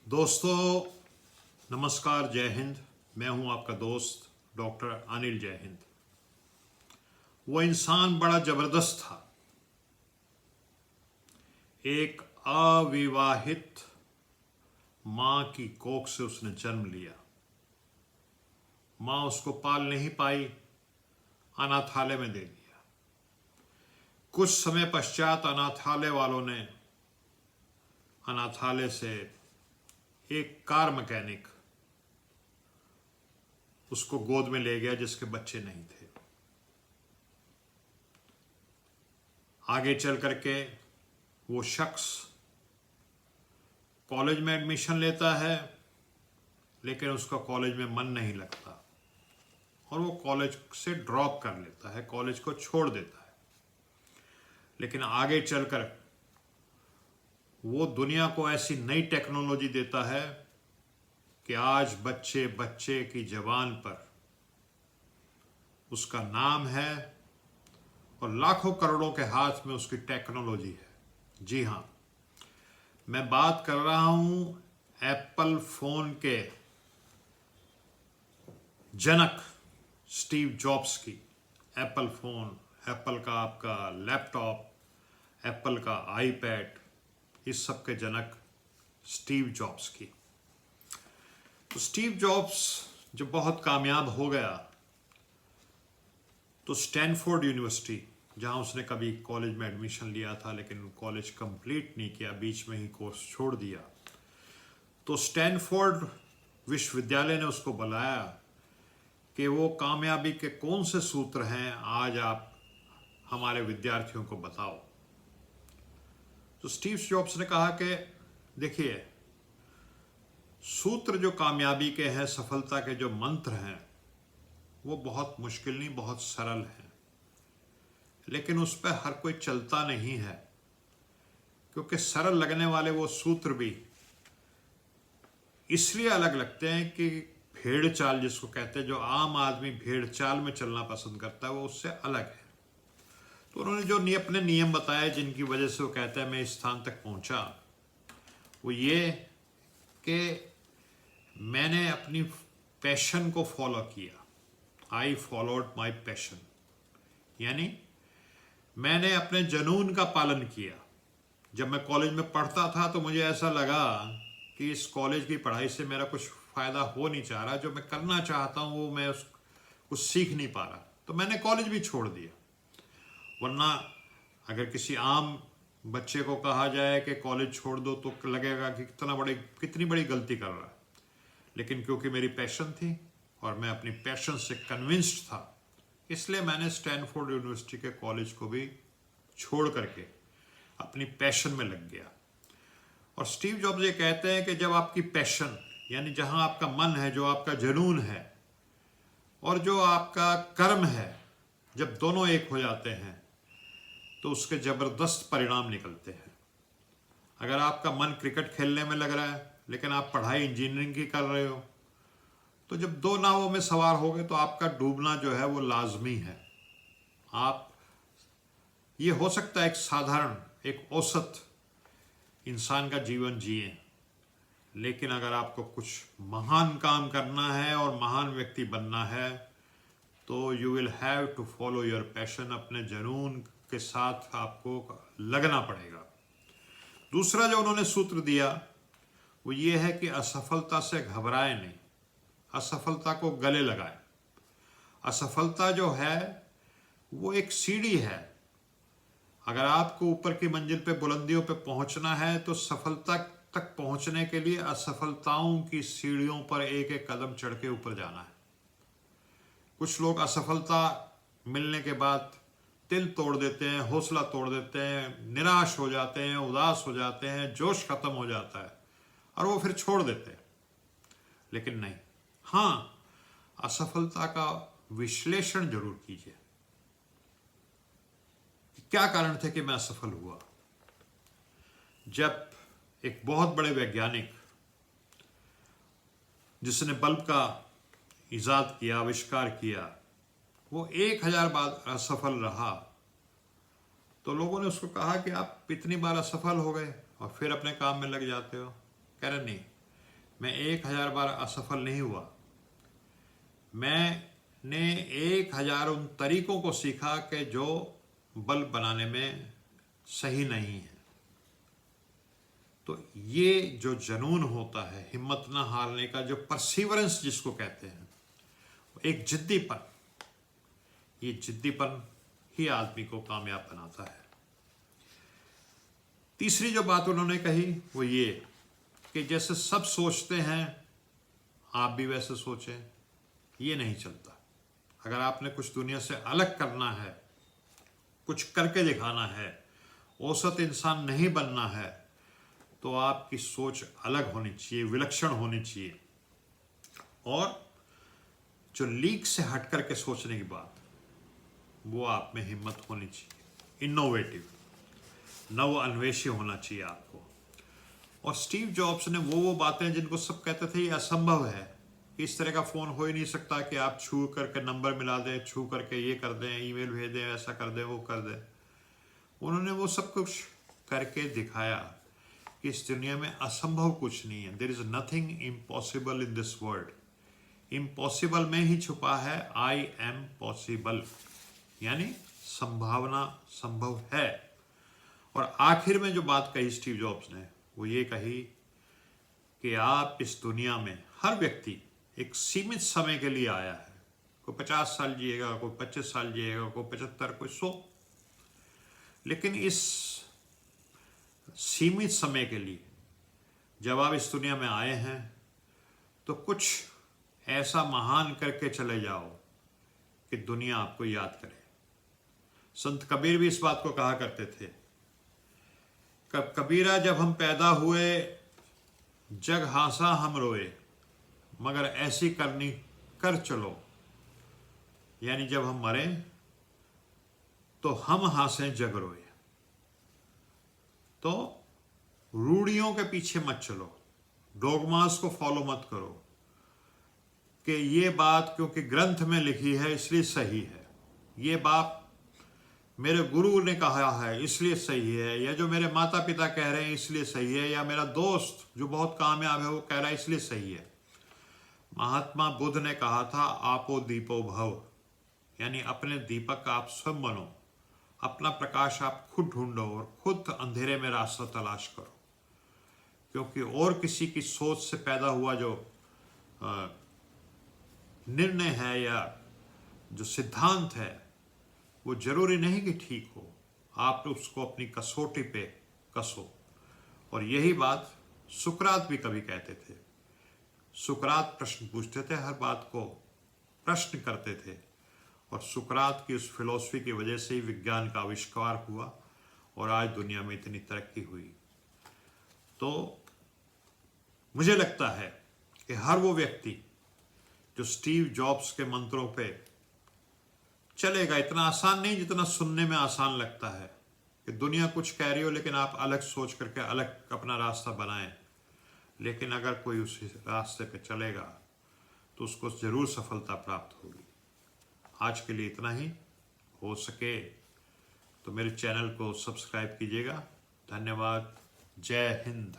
दोस्तों नमस्कार, जय हिंद। मैं हूं आपका दोस्त डॉक्टर अनिल। जय हिंद। वो इंसान बड़ा जबरदस्त था। एक अविवाहित मां की कोख से उसने जन्म लिया। मां उसको पाल नहीं पाई, अनाथालय में दे दिया। कुछ समय पश्चात अनाथालय वालों ने अनाथालय से एक कार मैकेनिक उसको गोद में ले गया जिसके बच्चे नहीं थे। आगे चल करके वो शख्स कॉलेज में एडमिशन लेता है, लेकिन उसका कॉलेज में मन नहीं लगता और वो कॉलेज से ड्रॉप कर लेता है, कॉलेज को छोड़ देता है। लेकिन आगे चलकर वो दुनिया को ऐसी नई टेक्नोलॉजी देता है कि आज बच्चे बच्चे की जबान पर उसका नाम है और लाखों करोड़ों के हाथ में उसकी टेक्नोलॉजी है। जी हाँ, मैं बात कर रहा हूं एप्पल फोन के जनक स्टीव जॉब्स की। एप्पल फोन, एप्पल का आपका लैपटॉप, एप्पल का आईपैड, इस सब के जनक स्टीव जॉब्स की। तो स्टीव जॉब्स जब बहुत कामयाब हो गया तो स्टैनफोर्ड यूनिवर्सिटी, जहां उसने कभी कॉलेज में एडमिशन लिया था लेकिन कॉलेज कंप्लीट नहीं किया, बीच में ही कोर्स छोड़ दिया, तो स्टैनफोर्ड विश्वविद्यालय ने उसको बुलाया कि वो कामयाबी के कौन से सूत्र हैं, आज आप हमारे विद्यार्थियों को बताओ। तो स्टीव जॉब्स ने कहा कि देखिए, सूत्र जो कामयाबी के हैं, सफलता के जो मंत्र हैं, वो बहुत मुश्किल नहीं, बहुत सरल हैं, लेकिन उस पर हर कोई चलता नहीं है, क्योंकि सरल लगने वाले वो सूत्र भी इसलिए अलग लगते हैं कि भेड़ चाल जिसको कहते हैं, जो आम आदमी भेड़ चाल में चलना पसंद करता है, वो उससे अलग है। तो उन्होंने जो अपने नियम बताए जिनकी वजह से वो कहते हैं मैं इस स्थान तक पहुंचा, वो ये कि मैंने अपनी पैशन को फॉलो किया। आई फॉलोड माई पैशन, यानी मैंने अपने जुनून का पालन किया। जब मैं कॉलेज में पढ़ता था तो मुझे ऐसा लगा कि इस कॉलेज की पढ़ाई से मेरा कुछ फ़ायदा हो नहीं चाह रहा, जो मैं करना चाहता हूँ वो मैं कुछ सीख नहीं पा रहा, तो मैंने कॉलेज भी छोड़ दिया। वरना अगर किसी आम बच्चे को कहा जाए कि कॉलेज छोड़ दो तो लगेगा कि कितनी बड़ी गलती कर रहा है, लेकिन क्योंकि मेरी पैशन थी और मैं अपनी पैशन से कन्विंस्ड था, इसलिए मैंने स्टैनफोर्ड यूनिवर्सिटी के कॉलेज को भी छोड़ करके अपनी पैशन में लग गया। और स्टीव जॉब्स ये कहते हैं कि जब आपकी पैशन, यानी जहां आपका मन है, जो आपका जुनून है और जो आपका कर्म है, जब दोनों एक हो जाते हैं तो उसके जबरदस्त परिणाम निकलते हैं। अगर आपका मन क्रिकेट खेलने में लग रहा है लेकिन आप पढ़ाई इंजीनियरिंग की कर रहे हो, तो जब दो नावों में सवार हो गए तो आपका डूबना जो है वो लाजमी है। आप, ये हो सकता है एक साधारण, एक औसत इंसान का जीवन जिए, लेकिन अगर आपको कुछ महान काम करना है और महान व्यक्ति बनना है तो you will have to follow your passion. अपने जुनून के साथ आपको लगना पड़ेगा। दूसरा जो उन्होंने सूत्र दिया वो ये है कि असफलता से घबराए नहीं, असफलता को गले लगाए। असफलता जो है वो एक सीढ़ी है। अगर आपको ऊपर की मंजिल पे, बुलंदियों पे पहुंचना है तो सफलता तक पहुंचने के लिए असफलताओं की सीढ़ियों पर एक एक कदम चढ़ के ऊपर जाना है। कुछ लोग असफलता मिलने के बाद दिल तोड़ देते हैं, हौसला तोड़ देते हैं, निराश हो जाते हैं, उदास हो जाते हैं, जोश खत्म हो जाता है और वो फिर छोड़ देते हैं। लेकिन नहीं, हाँ, असफलता का विश्लेषण जरूर कीजिए। क्या कारण थे कि मैं असफल हुआ? जब एक बहुत बड़े वैज्ञानिक जिसने बल्ब का इजाद किया, आविष्कार किया, वो 1000 बार असफल रहा, तो लोगों ने उसको कहा कि आप इतनी बार असफल हो गए और फिर अपने काम में लग जाते हो। कह रहे नहीं, मैं 1000 बार असफल नहीं हुआ, मैंने 1000 उन तरीकों को सीखा कि जो बल्ब बनाने में सही नहीं है। तो ये जो जुनून होता है, हिम्मत ना हारने का, जो परसिवरेंस जिसको कहते हैं, एक जिद्दीपन, ये जिद्दीपन ही आदमी को कामयाब बनाता है। तीसरी जो बात उन्होंने कही वो ये कि जैसे सब सोचते हैं आप भी वैसे सोचें, ये नहीं चलता। अगर आपने कुछ दुनिया से अलग करना है, कुछ करके दिखाना है, औसत इंसान नहीं बनना है, तो आपकी सोच अलग होनी चाहिए, विलक्षण होनी चाहिए। और जो लीक से हट करके सोचने की बात, वो आप में हिम्मत होनी चाहिए, इनोवेटिव, नव अन्वेषी होना चाहिए आपको। और स्टीव जॉब्स ने वो बातें जिनको सब कहते थे ये असंभव है, इस तरह का फ़ोन हो ही नहीं सकता कि आप छू करके नंबर मिला दें, छू करके ये कर दें, ईमेल भेज दें, ऐसा कर दें, वो कर दें। उन्होंने वो सब कुछ करके दिखाया कि इस दुनिया में असंभव कुछ नहीं है। There is nothing impossible in this world. Impossible में ही छुपा है आई एम पॉसिबल, यानी संभावना संभव है। और आखिर में जो बात कही स्टीव जॉब्स ने वो ये कही कि आप इस दुनिया में, हर व्यक्ति एक सीमित समय के लिए आया है। कोई 50 साल जिएगा, कोई 25 साल जिएगा, कोई 75, कोई 100। लेकिन इस सीमित समय के लिए जब आप इस दुनिया में आए हैं तो कुछ ऐसा महान करके चले जाओ कि दुनिया आपको याद करे। संत कबीर भी इस बात को कहा करते थे, कबीरा जब हम पैदा हुए जग हासा हम रोए, मगर ऐसी करनी कर चलो, यानी जब हम मरे तो हम हंसें जग रोए। तो रूढ़ियों के पीछे मत चलो, डोगमास को फॉलो मत करो कि ये बात क्योंकि ग्रंथ में लिखी है इसलिए सही है, ये बात मेरे गुरु ने कहा है इसलिए सही है, या जो मेरे माता पिता कह रहे हैं इसलिए सही है, या मेरा दोस्त जो बहुत कामयाब है वो कह रहा है इसलिए सही है। महात्मा बुद्ध ने कहा था आपो दीपो भव, यानी अपने दीपक आप स्वयं बनो, अपना प्रकाश आप खुद ढूंढो और खुद अंधेरे में रास्ता तलाश करो। क्योंकि और किसी की सोच से पैदा हुआ जो निर्णय है या जो सिद्धांत है वो जरूरी नहीं कि ठीक हो, आप उसको अपनी कसौटी पे कसो। और यही बात सुकरात भी कभी कहते थे। सुकरात प्रश्न पूछते थे, हर बात को प्रश्न करते थे, और सुकरात की उस फिलॉसफी की वजह से ही विज्ञान का आविष्कार हुआ और आज दुनिया में इतनी तरक्की हुई। तो मुझे लगता है कि हर वो व्यक्ति जो स्टीव जॉब्स के मंत्रों पे चलेगा, इतना आसान नहीं जितना सुनने में आसान लगता है कि दुनिया कुछ कह रही हो लेकिन आप अलग सोच करके अलग अपना रास्ता बनाएं, लेकिन अगर कोई उस रास्ते पे चलेगा तो उसको जरूर सफलता प्राप्त होगी। आज के लिए इतना ही, हो सके तो मेरे चैनल को सब्सक्राइब कीजिएगा। धन्यवाद। जय हिंद।